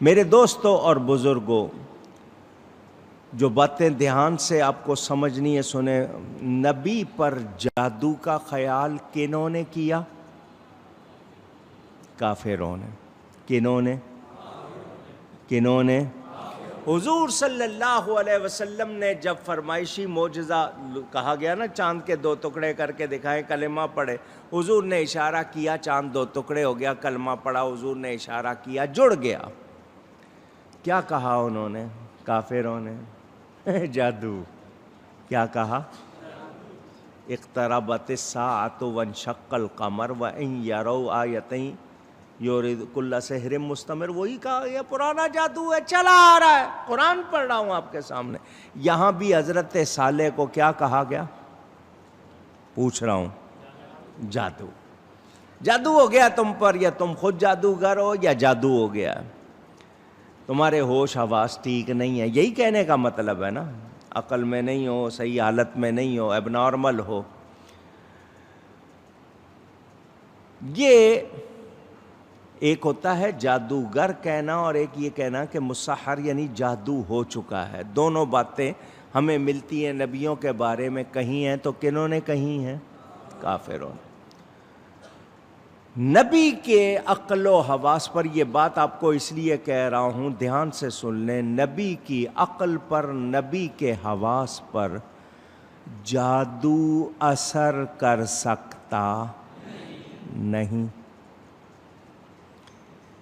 میرے دوستوں اور بزرگوں، جو باتیں دھیان سے آپ کو سمجھنی ہے سنیں۔ نبی پر جادو کا خیال کنہوں نے کیا؟ کافروں نے۔ کنہوں نے؟ حضور صلی اللہ علیہ وسلم نے جب فرمائشی معجزہ کہا گیا نا، چاند کے 2 ٹکڑے کر کے دکھائیں، کلمہ پڑھے، حضور نے اشارہ کیا، چاند 2 ٹکڑے ہو گیا، کلمہ پڑھا، حضور نے اشارہ کیا، جڑ گیا۔ کیا کہا انہوں نے؟ کافروں نے جادو۔ کیا کہا؟ اقتربت الساعۃ وانشق القمر وان یروا آیۃ یورد کل سحر مستمر۔ وہی کہا، یہ پرانا جادو ہے، چلا آ رہا ہے، قرآن پڑھ رہا ہوں آپ کے سامنے۔ یہاں بھی حضرت صالح کو کیا کہا گیا؟ پوچھ رہا ہوں، جادو۔ جادو ہو گیا تم پر، یا تم خود جادوگر ہو یا جادو ہو گیا، تمہارے ہوش حواس ٹھیک نہیں ہے، یہی کہنے کا مطلب ہے نا۔ عقل میں نہیں ہو، صحیح حالت میں نہیں ہو، اب نارمل ہو۔ یہ ایک ہوتا ہے جادوگر کہنا، اور ایک یہ کہنا کہ مسحر یعنی جادو ہو چکا ہے۔ دونوں باتیں ہمیں ملتی ہیں نبیوں کے بارے میں، کہیں ہیں تو کنہوں نے کہیں ہیں؟ کافروں نے۔ نبی کے عقل و حواس پر، یہ بات آپ کو اس لیے کہہ رہا ہوں، دھیان سے سن لیں، نبی کی عقل پر، نبی کے حواس پر جادو اثر کر سکتا نہیں۔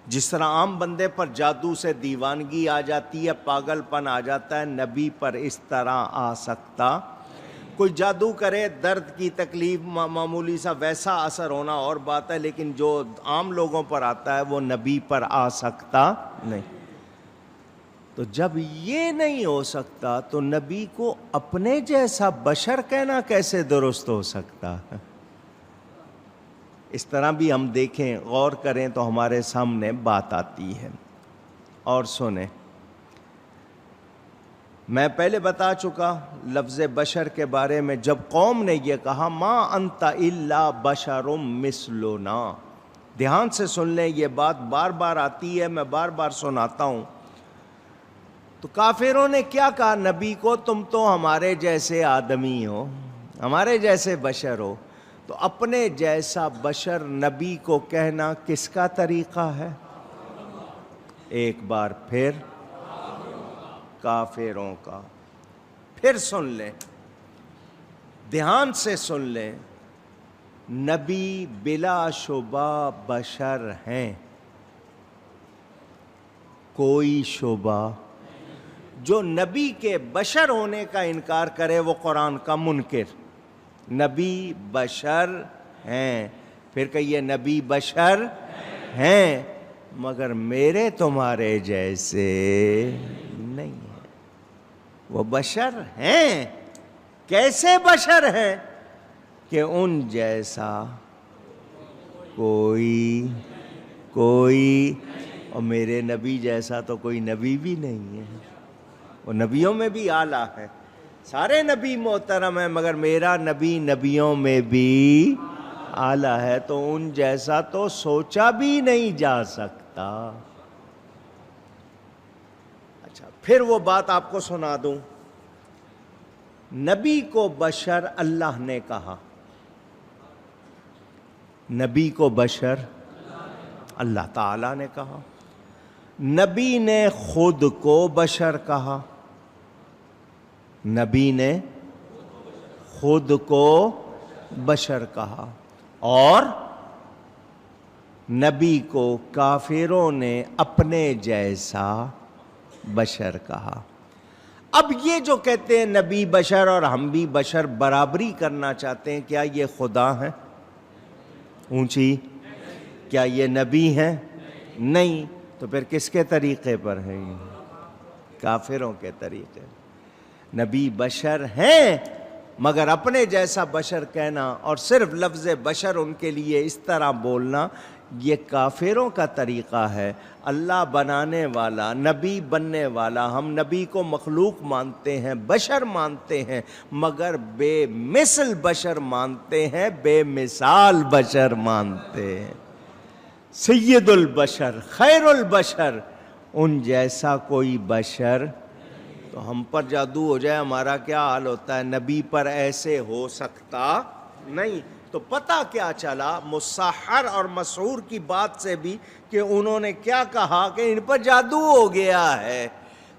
جس طرح عام بندے پر جادو سے دیوانگی آ جاتی ہے، پاگل پن آ جاتا ہے، نبی پر اس طرح آ سکتا۔ کوئی جادو کرے، درد کی تکلیف معمولی سا ویسا اثر ہونا اور بات ہے، لیکن جو عام لوگوں پر آتا ہے وہ نبی پر آ سکتا نہیں۔ تو جب یہ نہیں ہو سکتا تو نبی کو اپنے جیسا بشر کہنا کیسے درست ہو سکتا ہے؟ اس طرح بھی ہم دیکھیں، غور کریں تو ہمارے سامنے بات آتی ہے۔ اور سنیں، میں پہلے بتا چکا لفظ بشر کے بارے میں، جب قوم نے یہ کہا ما انت الا بشر مثلنا، دھیان سے سن لیں، یہ بات بار بار آتی ہے، میں بار بار سناتا ہوں۔ تو کافروں نے کیا کہا نبی کو؟ تم تو ہمارے جیسے آدمی ہو، ہمارے جیسے بشر ہو۔ تو اپنے جیسا بشر نبی کو کہنا کس کا طریقہ ہے؟ ایک بار پھر کافروں کا۔ پھر سن لیں، دھیان سے سن لیں، نبی بلا شبہ بشر ہیں، کوئی شبہ۔ جو نبی کے بشر ہونے کا انکار کرے وہ قرآن کا منکر۔ نبی بشر ہیں، پھر کہیے نبی بشر ہیں، مگر میرے تمہارے جیسے نہیں ہیں۔ وہ بشر ہیں، کیسے بشر ہیں؟ کہ ان جیسا کوئی اور میرے نبی جیسا تو کوئی نبی بھی نہیں ہے۔ وہ نبیوں میں بھی اعلیٰ ہے، سارے نبی محترم ہیں، مگر میرا نبی نبیوں میں بھی اعلیٰ ہے، تو ان جیسا تو سوچا بھی نہیں جا سکتا۔ اچھا، پھر وہ بات آپ کو سنا دوں، نبی کو بشر اللہ نے کہا، نبی کو بشر اللہ تعالیٰ نے کہا، نبی نے خود کو بشر کہا، نبی نے خود کو بشر کہا، اور نبی کو کافروں نے اپنے جیسا بشر کہا۔ اب یہ جو کہتے ہیں نبی بشر اور ہم بھی بشر، برابری کرنا چاہتے ہیں، کیا یہ خدا ہیں؟ اونچی، کیا یہ نبی ہیں؟ نہیں، تو پھر کس کے طریقے پر ہیں؟ کافروں کے طریقے۔ نبی بشر ہیں، مگر اپنے جیسا بشر کہنا اور صرف لفظ بشر ان کے لیے اس طرح بولنا، یہ کافروں کا طریقہ ہے۔ اللہ بنانے والا، نبی بننے والا، ہم نبی کو مخلوق مانتے ہیں، بشر مانتے ہیں، مگر بے مثل بشر مانتے ہیں، بے مثال بشر مانتے ہیں۔ سید البشر، خیر البشر، ان جیسا کوئی بشر. تو ہم پر جادو ہو جائے ہمارا کیا حال ہوتا ہے؟ نبی پر ایسے ہو سکتا نہیں. تو پتہ کیا چلا مسحر اور مسحور کی بات سے بھی کہ انہوں نے کیا کہا کہ ان پر جادو ہو گیا ہے.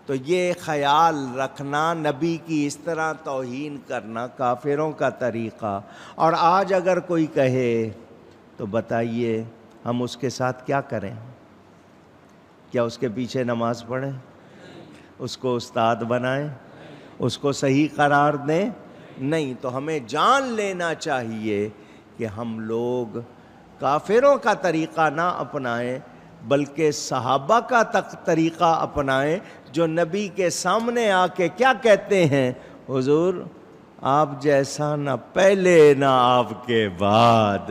تو یہ خیال رکھنا، نبی کی اس طرح توہین کرنا کافروں کا طریقہ. اور آج اگر کوئی کہے تو بتائیے ہم اس کے ساتھ کیا کریں؟ کیا اس کے پیچھے نماز پڑھیں؟ اس کو استاد بنائیں؟ اس کو صحیح قرار دیں؟ نہیں. تو ہمیں جان لینا چاہیے کہ ہم لوگ کافروں کا طریقہ نہ اپنائیں بلکہ صحابہ کا طریقہ اپنائیں، جو نبی کے سامنے آ کے کیا کہتے ہیں؟ حضور آپ جیسا نہ پہلے نہ آپ کے بعد،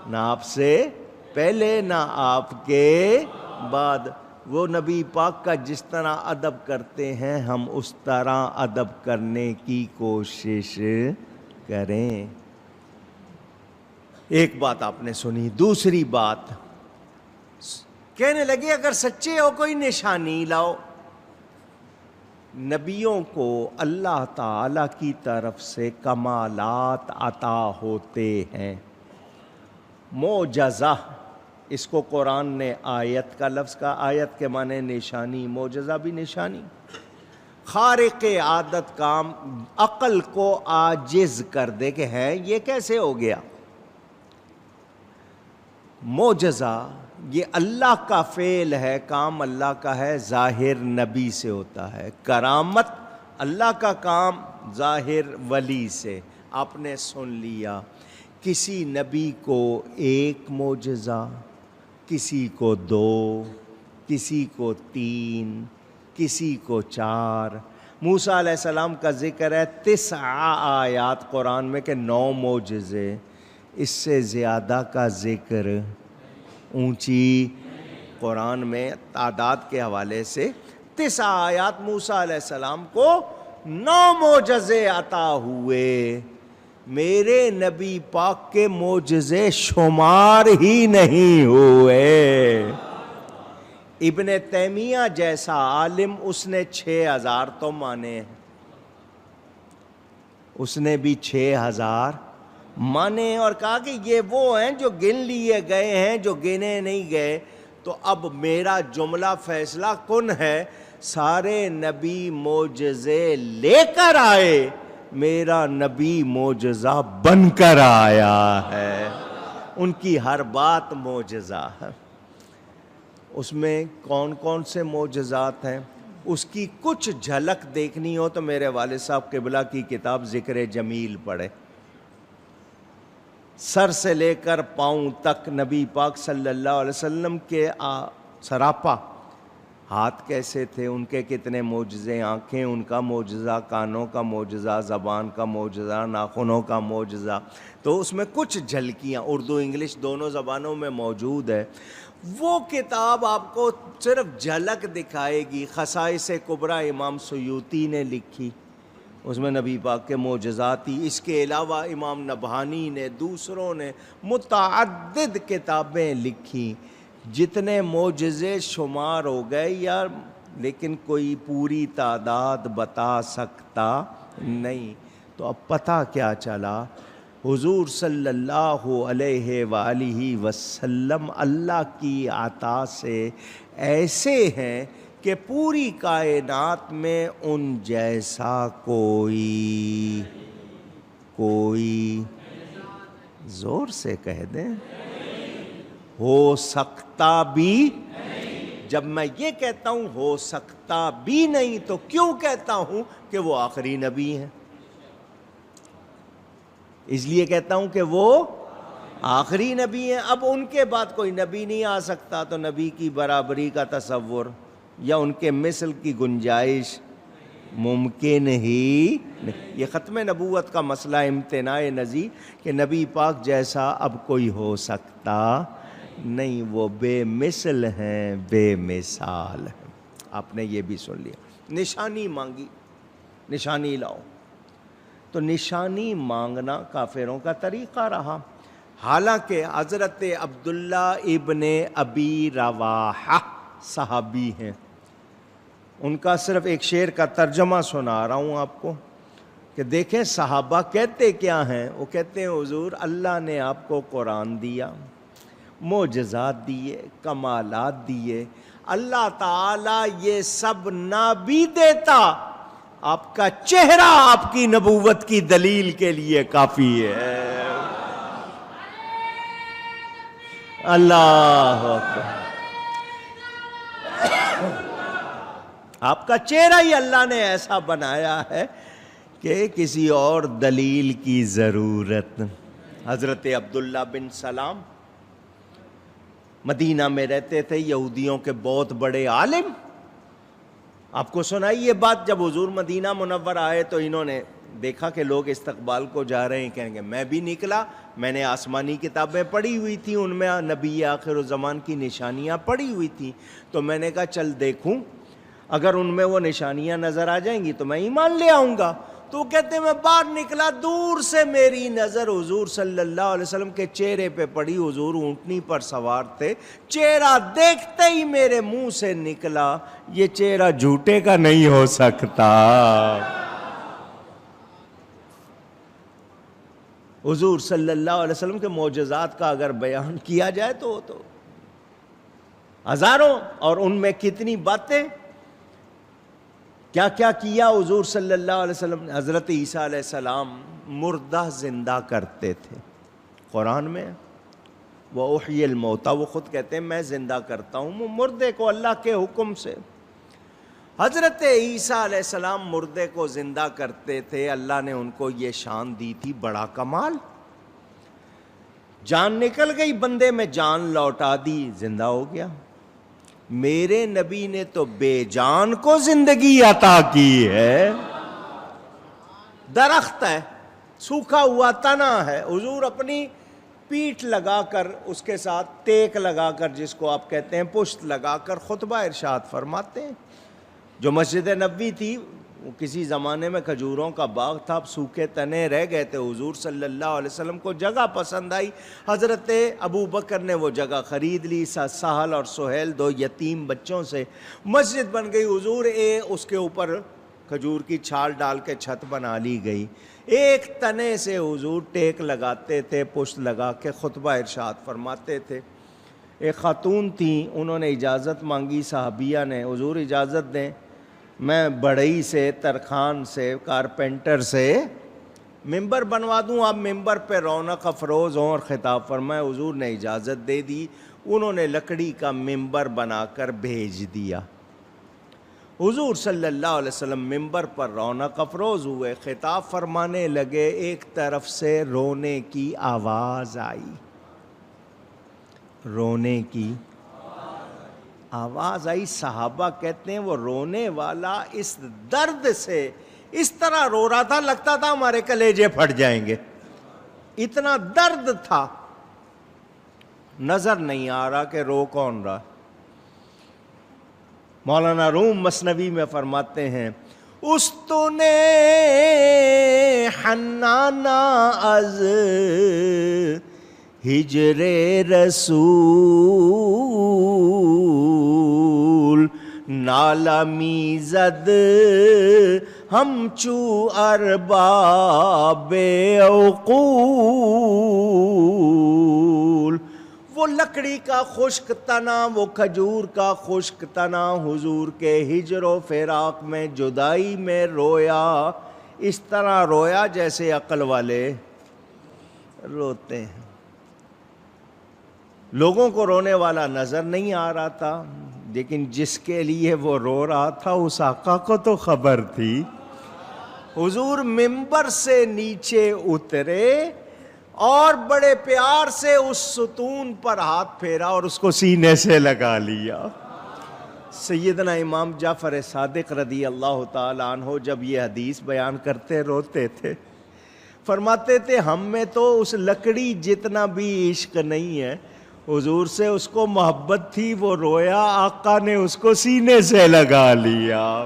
نہ آپ سے پہلے نہ آپ کے بعد. وہ نبی پاک کا جس طرح ادب کرتے ہیں ہم اس طرح ادب کرنے کی کوشش کریں. ایک بات آپ نے سنی. دوسری بات کہنے لگے اگر سچے ہو کوئی نشانی لاؤ. نبیوں کو اللہ تعالی کی طرف سے کمالات عطا ہوتے ہیں. معجزہ، اس کو قرآن نے آیت کا لفظ کا، آیت کے معنی نشانی، معجزہ بھی نشانی. خارق عادت کام عقل کو عاجز کر دے کہ ہے یہ کیسے ہو گیا. معجزہ یہ اللہ کا فعل ہے، کام اللہ کا ہے، ظاہر نبی سے ہوتا ہے. کرامت اللہ کا کام، ظاہر ولی سے. آپ نے سن لیا کسی نبی کو ایک معجزہ، کسی کو 2، کسی کو 3، کسی کو 4. موسیٰ علیہ السلام کا ذکر ہے 9 آیات قرآن میں کہ 9 معجزے. اس سے زیادہ کا ذکر اونچی قرآن میں تعداد کے حوالے سے 9 آیات موسیٰ علیہ السلام کو 9 معجزے عطا ہوئے. میرے نبی پاک کے معجزے شمار ہی نہیں ہوئے. ابن تیمیہ جیسا عالم اس نے 6000 تو مانے، اس نے بھی 6000 مانے اور کہا کہ یہ وہ ہیں جو گن لیے گئے ہیں، جو گنے نہیں گئے. تو اب میرا جملہ فیصلہ کن ہے، سارے نبی معجزے لے کر آئے، میرا نبی معجزہ بن کر آیا ہے. ان کی ہر بات معجزہ ہے. اس میں کون کون سے معجزات ہیں اس کی کچھ جھلک دیکھنی ہو تو میرے والد صاحب قبلہ کی کتاب ذکر جمیل پڑھے. سر سے لے کر پاؤں تک نبی پاک صلی اللہ علیہ وسلم کے سراپا ہاتھ کیسے تھے، ان کے کتنے معجزے، آنکھیں ان کا معجزہ، کانوں کا معجزہ، زبان کا معجزہ، ناخنوں کا معجزہ. تو اس میں کچھ جھلکیاں اردو انگلش دونوں زبانوں میں موجود ہے. وہ کتاب آپ کو صرف جھلک دکھائے گی. خصائص کبریٰ امام سیوطی نے لکھی، اس میں نبی پاک کے معجزات ہی. اس کے علاوہ امام نبہانی نے، دوسروں نے متعدد کتابیں لکھی. جتنے معجزے شمار ہو گئے یار، لیکن کوئی پوری تعداد بتا سکتا نہیں. تو اب پتہ کیا چلا، حضور صلی اللہ علیہ وآلہ وسلم اللہ کی عطا سے ایسے ہیں کہ پوری کائنات میں ان جیسا کوئی زور سے کہہ دیں ہو سکتا بھی. جب میں یہ کہتا ہوں ہو سکتا بھی نہیں تو کیوں کہتا ہوں کہ وہ آخری نبی ہیں. اس لیے کہتا ہوں کہ وہ آخری نبی ہیں. اب ان کے بعد کوئی نبی نہیں آ سکتا تو نبی کی برابری کا تصور یا ان کے مثل کی گنجائش ممکن ہی نہیں. یہ ختم نبوت کا مسئلہ امتناع نظیر کہ نبی پاک جیسا اب کوئی ہو سکتا نہیں. وہ بے مثل ہیں، بے مثال ہیں. آپ نے یہ بھی سن لیا. نشانی مانگی، نشانی لاؤ. تو نشانی مانگنا کافروں کا طریقہ رہا. حالانکہ حضرت عبداللہ ابن ابی رواحہ صحابی ہیں، ان کا صرف ایک شعر کا ترجمہ سنا رہا ہوں آپ کو کہ دیکھیں صحابہ کہتے کیا ہیں. وہ کہتے ہیں حضور اللہ نے آپ کو قرآن دیا، معجزات دیے، کمالات دیے، اللہ تعالیٰ یہ سب نہ بھی دیتا، آپ کا چہرہ آپ کی نبوت کی دلیل کے لیے کافی ہے. اللہ اکبر. آپ کا چہرہ ہی اللہ نے ایسا بنایا ہے کہ کسی اور دلیل کی ضرورت. حضرت عبداللہ بن سلام مدینہ میں رہتے تھے، یہودیوں کے بہت بڑے عالم. آپ کو سنائی یہ بات، جب حضور مدینہ منور آئے تو انہوں نے دیکھا کہ لوگ استقبال کو جا رہے ہیں، کہیں گے میں بھی نکلا، میں نے آسمانی کتابیں پڑھی ہوئی تھیں، ان میں نبی آخر الزمان کی نشانیاں پڑھی ہوئی تھیں، تو میں نے کہا چل دیکھوں، اگر ان میں وہ نشانیاں نظر آ جائیں گی تو میں ایمان لے آؤں گا. تو کہتے ہیں میں باہر نکلا، دور سے میری نظر حضور صلی اللہ علیہ وسلم کے چہرے پہ پڑی. حضور اونٹنی پر سوار تھے، چہرہ دیکھتے ہی میرے منہ سے نکلا یہ چہرہ جھوٹے کا نہیں ہو سکتا. حضور صلی اللہ علیہ وسلم کے معجزات کا اگر بیان کیا جائے تو ہزاروں، اور ان میں کتنی باتیں، کیا کیا کیا حضور صلی اللہ علیہ وسلم. حضرت عیسیٰ علیہ السلام مردہ زندہ کرتے تھے. قرآن میں وَأُحْيِي الْمَوْتَى، وہ خود کہتے ہیں میں زندہ کرتا ہوں مردے کو اللہ کے حکم سے. حضرت عیسیٰ علیہ السلام مردے کو زندہ کرتے تھے، اللہ نے ان کو یہ شان دی تھی، بڑا کمال. جان نکل گئی بندے میں، جان لوٹا دی، زندہ ہو گیا. میرے نبی نے تو بے جان کو زندگی عطا کی ہے. درخت ہے، سوکھا ہوا تنا ہے، حضور اپنی پیٹھ لگا کر، اس کے ساتھ ٹیک لگا کر، جس کو آپ کہتے ہیں پشت لگا کر خطبہ ارشاد فرماتے ہیں. جو مسجد نبوی تھی وہ کسی زمانے میں کھجوروں کا باغ تھا، اب سوکھے تنے رہ گئے تھے. حضور صلی اللہ علیہ وسلم کو جگہ پسند آئی، حضرت ابو بکر نے وہ جگہ خرید لی، سہل اور سہیل دو یتیم بچوں سے مسجد بن گئی. حضور اس کے اوپر کھجور کی چھال ڈال کے چھت بنا لی گئی. ایک تنے سے حضور ٹیک لگاتے تھے، پشت لگا کے خطبہ ارشاد فرماتے تھے. ایک خاتون تھیں، انہوں نے اجازت مانگی صحابیہ نے، حضور اجازت دیں میں بڑھئی سے، ترخان سے، کارپینٹر سے ممبر بنوا دوں، آپ ممبر پہ رونق افروز ہوں اور خطاب فرمائیں. حضور نے اجازت دے دی، انہوں نے لکڑی کا ممبر بنا کر بھیج دیا. حضور صلی اللہ علیہ وسلم ممبر پر رونق افروز ہوئے، خطاب فرمانے لگے. ایک طرف سے رونے کی آواز آئی، رونے کی آواز آئی. صحابہ کہتے ہیں وہ رونے والا اس درد سے اس طرح رو رہا تھا، لگتا تھا ہمارے کلیجے پھٹ جائیں گے، اتنا درد تھا. نظر نہیں آ رہا کہ رو کون رہا. مولانا روم مثنوی میں فرماتے ہیں استونے حنانا از ہجر رسول نالا میزد ہم چو ارباب عقول. وہ لکڑی کا خشک تنا، وہ کھجور کا خشک تنا حضور کے ہجر و فراق میں، جدائی میں رویا. اس طرح رویا جیسے عقل والے روتے ہیں. لوگوں کو رونے والا نظر نہیں آ رہا تھا، لیکن جس کے لیے وہ رو رہا تھا اس آقا کو تو خبر تھی. حضور ممبر سے نیچے اترے اور بڑے پیار سے اس ستون پر ہاتھ پھیرا اور اس کو سینے سے لگا لیا. سیدنا امام جعفر صادق رضی اللہ تعالیٰ عنہ جب یہ حدیث بیان کرتے روتے تھے، فرماتے تھے ہم میں تو اس لکڑی جتنا بھی عشق نہیں ہے، حضور سے اس کو محبت تھی، وہ رویا، آقا نے اس کو سینے سے لگا لیا.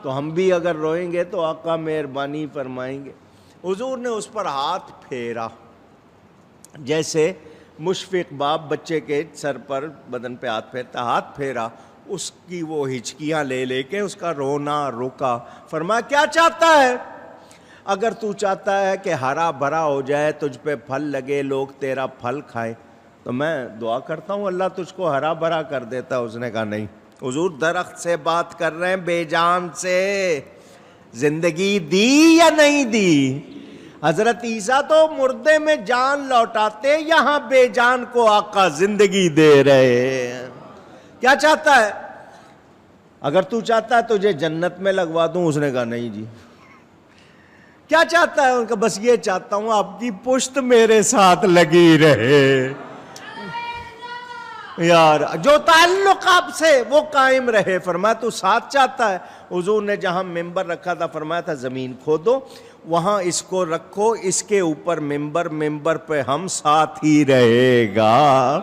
تو ہم بھی اگر روئیں گے تو آقا مہربانی فرمائیں گے. حضور نے اس پر ہاتھ پھیرا، جیسے مشفق باپ بچے کے سر پر بدن پہ ہاتھ پھیرتا، ہاتھ پھیرا. اس کی وہ ہچکیاں لے لے کے اس کا رونا رکا. فرمایا کیا چاہتا ہے؟ اگر تو چاہتا ہے کہ ہرا بھرا ہو جائے، تجھ پہ پھل لگے، لوگ تیرا پھل کھائیں، تو میں دعا کرتا ہوں اللہ تجھ کو ہرا بھرا کر دیتا. اس نے کہا نہیں. حضور درخت سے بات کر رہے ہیں، بے جان سے. زندگی دی یا نہیں دی؟ حضرت عیسیٰ تو مردے میں جان لوٹاتے، یہاں بے جان کو آقا زندگی دے رہے ہیں. کیا چاہتا ہے؟ اگر تو چاہتا ہے تجھے جنت میں لگوا دوں. اس نے کہا نہیں جی. کیا چاہتا ہے؟ ان کا بس یہ چاہتا ہوں آپ کی پشت میرے ساتھ لگی رہے یار، جو تعلق آپ سے وہ قائم رہے. فرمایا تو ساتھ چاہتا ہے؟ حضور نے جہاں ممبر رکھا تھا فرمایا تھا زمین کھودو، وہاں اس کو رکھو، اس کے اوپر ممبر پہ ہم ساتھ ہی رہے گا.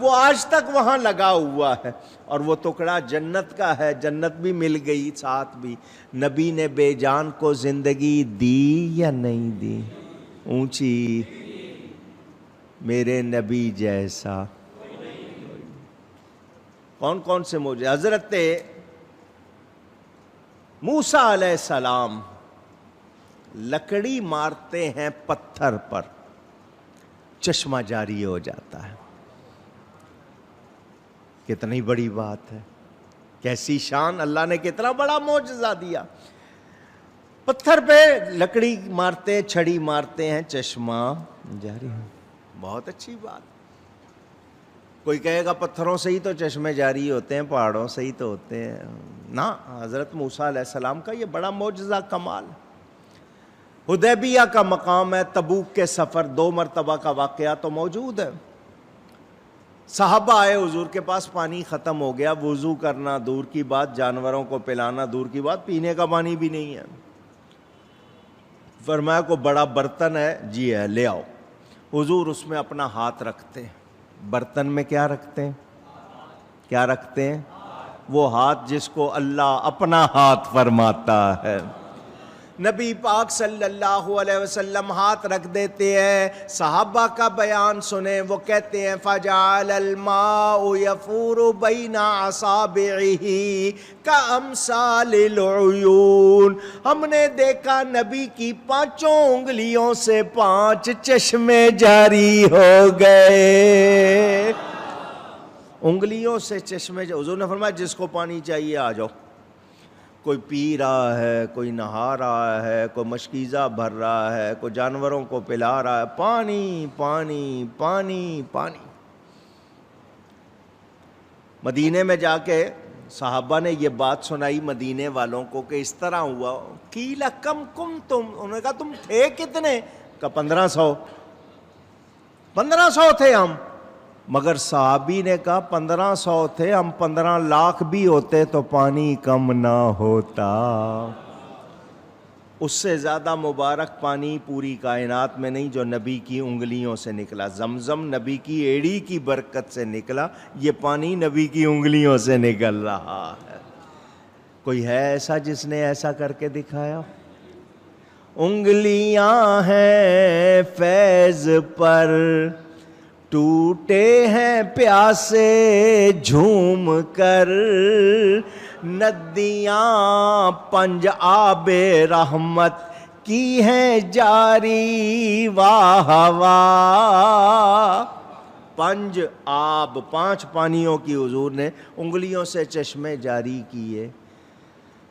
وہ آج تک وہاں لگا ہوا ہے، اور وہ ٹکڑا جنت کا ہے. جنت بھی مل گئی ساتھ بھی. نبی نے بے جان کو زندگی دی یا نہیں دی؟ اونچی. میرے نبی جیسا کون کون سے موجود؟ حضرت موسیٰ علیہ السلام لکڑی مارتے ہیں پتھر پر، چشمہ جاری ہو جاتا ہے. کتنی بڑی بات ہے، کیسی شان. اللہ نے کتنا بڑا معجزہ دیا. پتھر پہ لکڑی مارتے، چھڑی مارتے ہیں، چشمہ جاری ہے. بہت اچھی بات. کوئی کہے گا پتھروں سے ہی تو چشمے جاری ہوتے ہیں، پہاڑوں سے ہی تو ہوتے ہیں. نہ، حضرت موسیٰ علیہ السلام کا یہ بڑا معجزہ کمال. حدیبیہ کا مقام ہے، تبوک کے سفر 2 مرتبہ کا واقعہ تو موجود ہے. صحابہ آئے حضور کے پاس، پانی ختم ہو گیا. وضو کرنا دور کی بات، جانوروں کو پلانا دور کی بات، پینے کا پانی بھی نہیں ہے. فرمایا کو بڑا برتن ہے؟ جی ہے، لے آؤ. حضور اس میں اپنا ہاتھ رکھتے ہیں. برتن میں کیا رکھتے ہیں؟ کیا رکھتے ہیں؟ وہ ہاتھ جس کو اللہ اپنا ہاتھ فرماتا ہے. نبی پاک صلی اللہ علیہ وسلم ہاتھ رکھ دیتے ہیں. صحابہ کا بیان سنیں، وہ کہتے ہیں فَجَعَلَ الْمَاءُ يَفُورُ بَيْنَ أَصَابِعِهِ كَأَمْثَالِ الْعُيُونِ. ہم نے دیکھا نبی کی 5 انگلیوں سے 5 چشمے جاری ہو گئے. انگلیوں سے چشمے. حضور نے فرمایا جس کو پانی چاہیے آ جاؤ. کوئی پی رہا ہے، کوئی نہا رہا ہے، کوئی مشکیزہ بھر رہا ہے، کوئی جانوروں کو پلا رہا ہے. پانی پانی پانی پانی. مدینے میں جا کے صحابہ نے یہ بات سنائی مدینے والوں کو کہ اس طرح ہوا. قیل کم کنتم، انہوں نے کہا تم تھے کتنے؟ کہا 1500. 1500 تھے ہم. مگر صحابی نے کہا 1500 تھے ہم، 15 لاکھ بھی ہوتے تو پانی کم نہ ہوتا. اس سے زیادہ مبارک پانی پوری کائنات میں نہیں جو نبی کی انگلیوں سے نکلا. زمزم نبی کی ایڑی کی برکت سے نکلا، یہ پانی نبی کی انگلیوں سے نکل رہا ہے. کوئی ہے ایسا جس نے ایسا کر کے دکھایا؟ انگلیاں ہیں فیض پر، ٹوٹے ہیں پیاسے جھوم کر، ندیاں پنج آب رحمت کی ہیں جاری واہ واہ. 5 آب، 5 پانیوں کی حضور نے انگلیوں سے چشمے جاری کیے.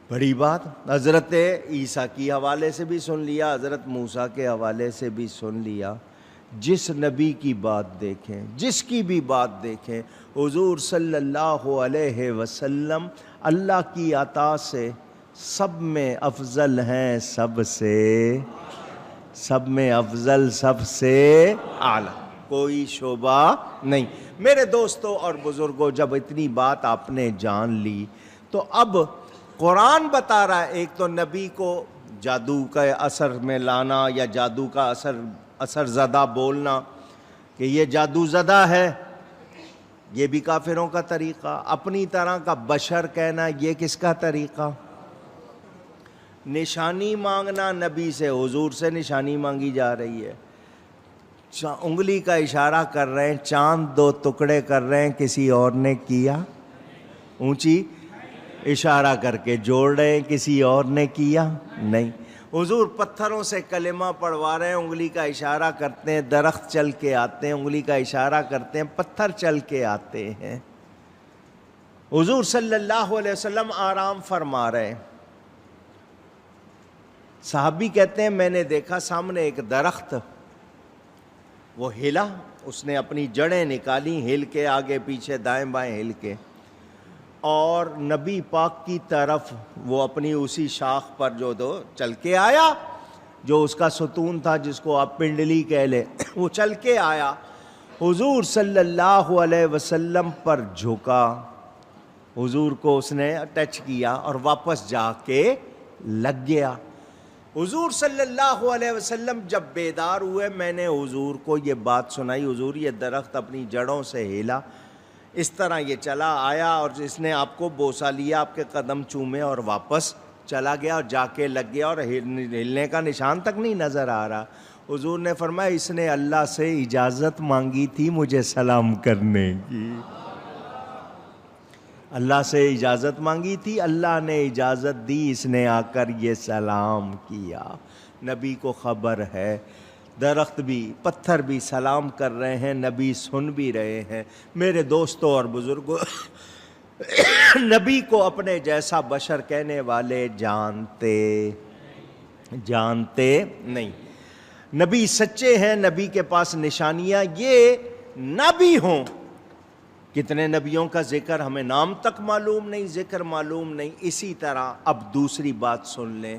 بڑی بات. حضرت عیسیٰ کی حوالے سے بھی سن لیا، حضرت موسیٰ کے حوالے سے بھی سن لیا. جس نبی کی بات دیکھیں، جس کی بھی بات دیکھیں، حضور صلی اللہ علیہ وسلم اللہ کی عطا سے سب میں افضل ہیں، سب میں افضل، سب سے اعلیٰ، کوئی شعبہ نہیں. میرے دوستوں اور بزرگوں، جب اتنی بات آپ نے جان لی تو اب قرآن بتا رہا ہے. ایک تو نبی کو جادو کا اثر میں لانا یا جادو کا اثر زدہ بولنا کہ یہ جادو زدہ ہے، یہ بھی کافروں کا طریقہ. اپنی طرح کا بشر کہنا، یہ کس کا طریقہ؟ نشانی مانگنا نبی سے، حضور سے نشانی مانگی جا رہی ہے. انگلی کا اشارہ کر رہے ہیں، چاند 2 ٹکڑے کر رہے ہیں، کسی اور نے کیا. اونچی اشارہ کر کے جوڑ رہے ہیں، کسی اور نے کیا نہیں۔ حضور پتھروں سے کلمہ پڑھوا رہے ہیں، انگلی کا اشارہ کرتے ہیں، درخت چل کے آتے ہیں، انگلی کا اشارہ کرتے ہیں، پتھر چل کے آتے ہیں۔ حضور صلی اللہ علیہ وسلم آرام فرما رہے ہیں۔ صحابی کہتے ہیں میں نے دیکھا سامنے ایک درخت، وہ ہلا، اس نے اپنی جڑیں نکالی، ہل کے آگے پیچھے دائیں بائیں ہل کے، اور نبی پاک کی طرف وہ اپنی اسی شاخ پر جو دو چل کے آیا، جو اس کا ستون تھا جس کو آپ پنڈلی کہہ لیں، وہ چل کے آیا، حضور صلی اللہ علیہ وسلم پر جھکا، حضور کو اس نے ٹچ کیا اور واپس جا کے لگ گیا۔ حضور صلی اللہ علیہ وسلم جب بیدار ہوئے، میں نے حضور کو یہ بات سنائی، حضور یہ درخت اپنی جڑوں سے ہلا، اس طرح یہ چلا آیا اور اس نے آپ کو بوسہ لیا، آپ کے قدم چومے اور واپس چلا گیا اور جا کے لگ گیا، اور ہلنے کا نشان تک نہیں نظر آ رہا۔ حضور نے فرمایا اس نے اللہ سے اجازت مانگی تھی مجھے سلام کرنے کی، اللہ سے اجازت مانگی تھی، اللہ نے اجازت دی، اس نے آ کر یہ سلام کیا۔ نبی کو خبر ہے، درخت بھی پتھر بھی سلام کر رہے ہیں، نبی سن بھی رہے ہیں۔ میرے دوستوں اور بزرگوں، نبی کو اپنے جیسا بشر کہنے والے جانتے نہیں۔ نبی سچے ہیں، نبی کے پاس نشانیاں یہ نہ بھی ہوں۔ کتنے نبیوں کا ذکر ہمیں نام تک معلوم نہیں، ذکر معلوم نہیں۔ اسی طرح اب دوسری بات سن لیں،